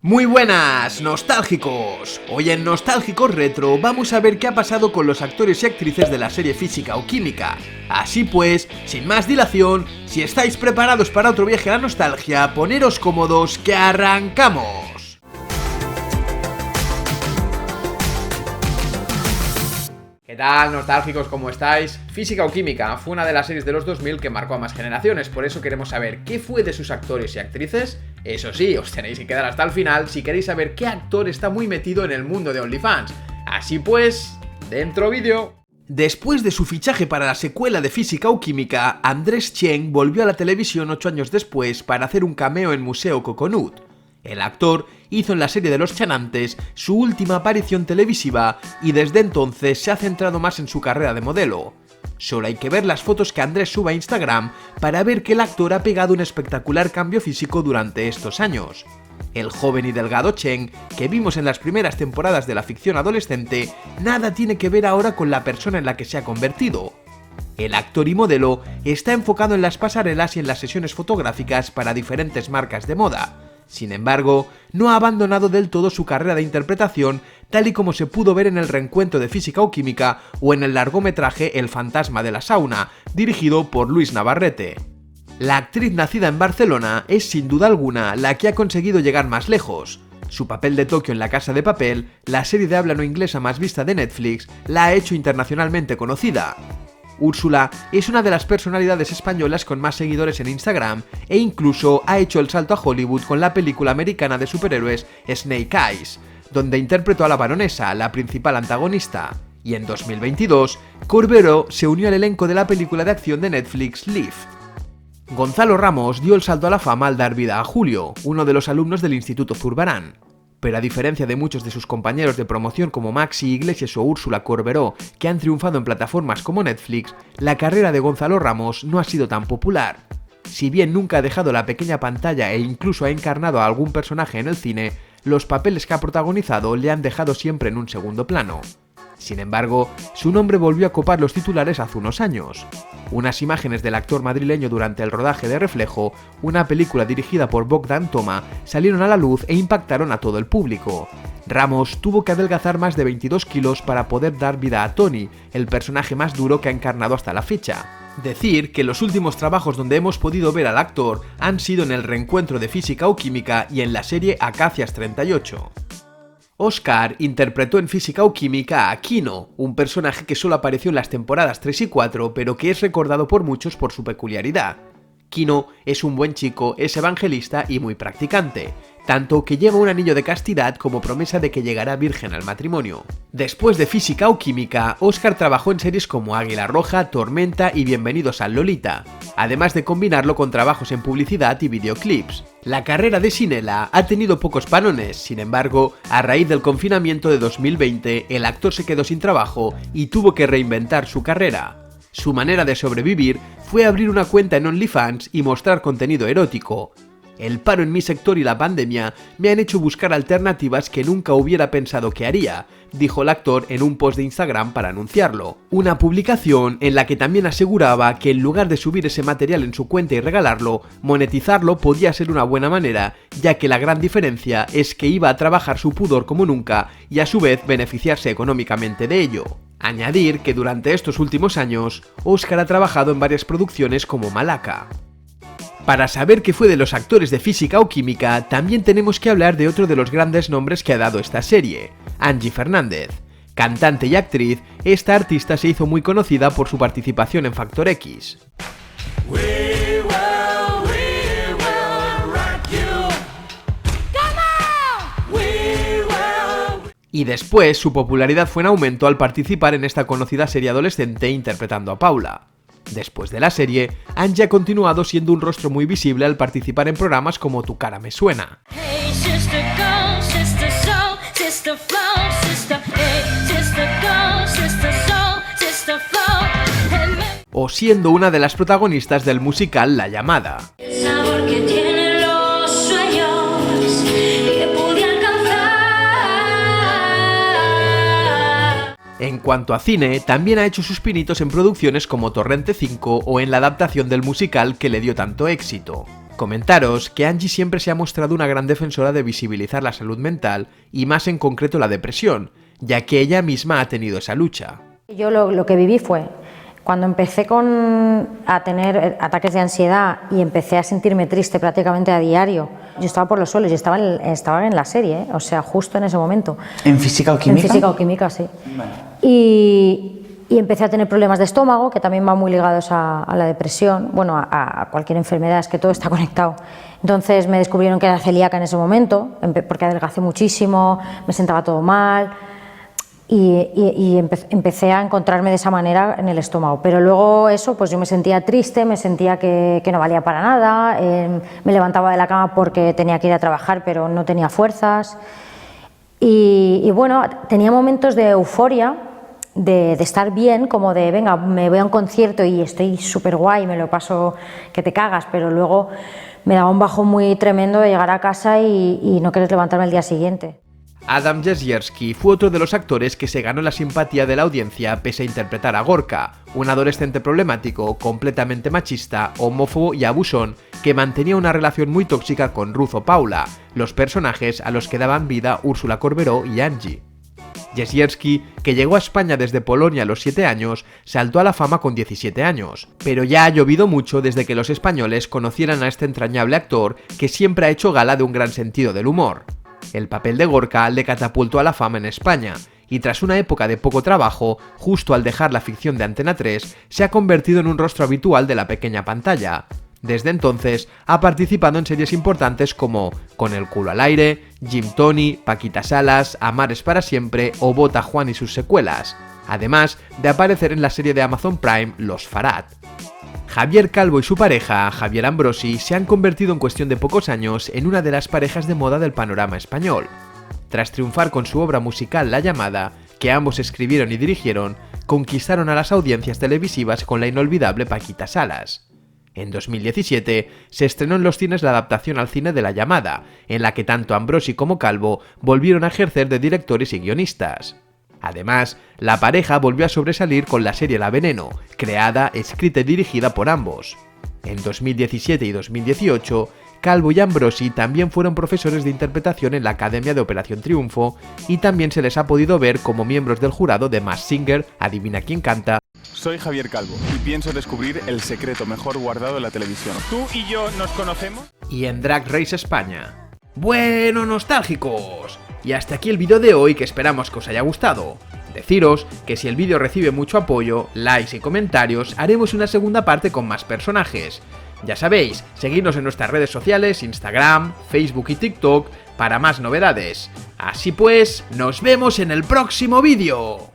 Muy buenas, nostálgicos. Hoy en Nostálgicos Retro vamos a ver qué ha pasado con los actores y actrices de la serie Física o Química. Así pues, sin más dilación, si estáis preparados para otro viaje a la nostalgia, poneros cómodos que arrancamos. ¿Qué tal, nostálgicos? ¿Cómo estáis? Física o Química fue una de las series de los 2000 que marcó a más generaciones, por eso queremos saber qué fue de sus actores y actrices. Eso sí, os tenéis que quedar hasta el final si queréis saber qué actor está muy metido en el mundo de OnlyFans. Así pues, dentro vídeo. Después de su fichaje para la secuela de Física o Química, Andrés Cheng volvió a la televisión 8 años después para hacer un cameo en Museo Coconut. El actor hizo en la serie de Los Chanantes su última aparición televisiva y desde entonces se ha centrado más en su carrera de modelo. Solo hay que ver las fotos que Andrés sube a Instagram para ver que el actor ha pegado un espectacular cambio físico durante estos años. El joven y delgado Cheng, que vimos en las primeras temporadas de la ficción adolescente, nada tiene que ver ahora con la persona en la que se ha convertido. El actor y modelo está enfocado en las pasarelas y en las sesiones fotográficas para diferentes marcas de moda. Sin embargo, no ha abandonado del todo su carrera de interpretación, tal y como se pudo ver en el reencuentro de Física o Química o en el largometraje El fantasma de la sauna, dirigido por Luis Navarrete. La actriz nacida en Barcelona es sin duda alguna la que ha conseguido llegar más lejos. Su papel de Tokio en La Casa de Papel, la serie de habla no inglesa más vista de Netflix, la ha hecho internacionalmente conocida. Úrsula es una de las personalidades españolas con más seguidores en Instagram e incluso ha hecho el salto a Hollywood con la película americana de superhéroes Snake Eyes, donde interpretó a la baronesa, la principal antagonista. Y en 2022, Corberó se unió al elenco de la película de acción de Netflix Lift. Gonzalo Ramos dio el salto a la fama al dar vida a Julio, uno de los alumnos del Instituto Zurbarán. Pero a diferencia de muchos de sus compañeros de promoción como Maxi Iglesias o Úrsula Corberó, que han triunfado en plataformas como Netflix, la carrera de Gonzalo Ramos no ha sido tan popular. Si bien nunca ha dejado la pequeña pantalla e incluso ha encarnado a algún personaje en el cine, los papeles que ha protagonizado le han dejado siempre en un segundo plano. Sin embargo, su nombre volvió a copar los titulares hace unos años. Unas imágenes del actor madrileño durante el rodaje de Reflejo, una película dirigida por Bogdan Toma, salieron a la luz e impactaron a todo el público. Ramos tuvo que adelgazar más de 22 kilos para poder dar vida a Tony, el personaje más duro que ha encarnado hasta la fecha. Decir que los últimos trabajos donde hemos podido ver al actor han sido en el reencuentro de Física o Química y en la serie Acacias 38. Oscar interpretó en Física o Química a Kino, un personaje que solo apareció en las temporadas 3 y 4, pero que es recordado por muchos por su peculiaridad. Kino es un buen chico, es evangelista y muy practicante, tanto que lleva un anillo de castidad como promesa de que llegará virgen al matrimonio. Después de Física o Química, Oscar trabajó en series como Águila Roja, Tormenta y Bienvenidos al Lolita, además de combinarlo con trabajos en publicidad y videoclips. La carrera de Sinela ha tenido pocos panones, sin embargo, a raíz del confinamiento de 2020, el actor se quedó sin trabajo y tuvo que reinventar su carrera. Su manera de sobrevivir fue abrir una cuenta en OnlyFans y mostrar contenido erótico. El paro en mi sector y la pandemia me han hecho buscar alternativas que nunca hubiera pensado que haría, dijo el actor en un post de Instagram para anunciarlo. Una publicación en la que también aseguraba que en lugar de subir ese material en su cuenta y regalarlo, monetizarlo podía ser una buena manera, ya que la gran diferencia es que iba a trabajar su pudor como nunca y a su vez beneficiarse económicamente de ello. Añadir que durante estos últimos años, Oscar ha trabajado en varias producciones como Malaca. Para saber qué fue de los actores de Física o Química, también tenemos que hablar de otro de los grandes nombres que ha dado esta serie, Angie Fernández. Cantante y actriz, esta artista se hizo muy conocida por su participación en Factor X. Y después su popularidad fue en aumento al participar en esta conocida serie adolescente interpretando a Paula. Después de la serie, Angie ha continuado siendo un rostro muy visible al participar en programas como Tu cara me suena. O siendo una de las protagonistas del musical La llamada. En cuanto a cine, también ha hecho sus pinitos en producciones como Torrente 5 o en la adaptación del musical que le dio tanto éxito. Comentaros que Angie siempre se ha mostrado una gran defensora de visibilizar la salud mental y más en concreto la depresión, ya que ella misma ha tenido esa lucha. Yo lo que viví fue, cuando empecé a tener ataques de ansiedad y empecé a sentirme triste prácticamente a diario, yo estaba por los suelos y estaba en la serie, o sea, justo en ese momento. ¿En física o química? En física o química, sí. Vale. Y empecé a tener problemas de estómago, que también van muy ligados a la depresión, bueno, a cualquier enfermedad, es que todo está conectado. Entonces me descubrieron que era celíaca en ese momento, porque adelgacé muchísimo, me sentaba todo mal y empecé a encontrarme de esa manera en el estómago. Pero luego eso, pues yo me sentía triste, me sentía que no valía para nada, me levantaba de la cama porque tenía que ir a trabajar, pero no tenía fuerzas. Y bueno, tenía momentos de euforia, de estar bien, como de venga, me voy a un concierto y estoy súper guay, me lo paso que te cagas, pero luego me daba un bajón muy tremendo de llegar a casa y no querer levantarme el día siguiente. Adam Jezierski fue otro de los actores que se ganó la simpatía de la audiencia pese a interpretar a Gorka, un adolescente problemático, completamente machista, homófobo y abusón, que mantenía una relación muy tóxica con Ruth o Paula, los personajes a los que daban vida Úrsula Corberó y Angie. Jezierski, que llegó a España desde Polonia a los 7 años, saltó a la fama con 17 años, pero ya ha llovido mucho desde que los españoles conocieran a este entrañable actor que siempre ha hecho gala de un gran sentido del humor. El papel de Gorka le catapultó a la fama en España, y tras una época de poco trabajo, justo al dejar la ficción de Antena 3, se ha convertido en un rostro habitual de la pequeña pantalla. Desde entonces, ha participado en series importantes como Con el culo al aire, Jim Tony, Paquita Salas, Amar es para siempre o Bota Juan y sus secuelas, además de aparecer en la serie de Amazon Prime Los Farad. Javier Calvo y su pareja, Javier Ambrosi, se han convertido en cuestión de pocos años en una de las parejas de moda del panorama español. Tras triunfar con su obra musical La Llamada, que ambos escribieron y dirigieron, conquistaron a las audiencias televisivas con la inolvidable Paquita Salas. En 2017 se estrenó en los cines la adaptación al cine de La Llamada, en la que tanto Ambrosi como Calvo volvieron a ejercer de directores y guionistas. Además, la pareja volvió a sobresalir con la serie La Veneno, creada, escrita y dirigida por ambos. En 2017 y 2018, Calvo y Ambrosi también fueron profesores de interpretación en la Academia de Operación Triunfo y también se les ha podido ver como miembros del jurado de Masked Singer, Adivina quién canta. Soy Javier Calvo y pienso descubrir el secreto mejor guardado de la televisión. ¿Tú y yo nos conocemos? Y en Drag Race España. Bueno, nostálgicos, y hasta aquí el vídeo de hoy, que esperamos que os haya gustado. Deciros que si el vídeo recibe mucho apoyo, likes y comentarios, haremos una segunda parte con más personajes. Ya sabéis, seguidnos en nuestras redes sociales, Instagram, Facebook y TikTok para más novedades. Así pues, nos vemos en el próximo vídeo.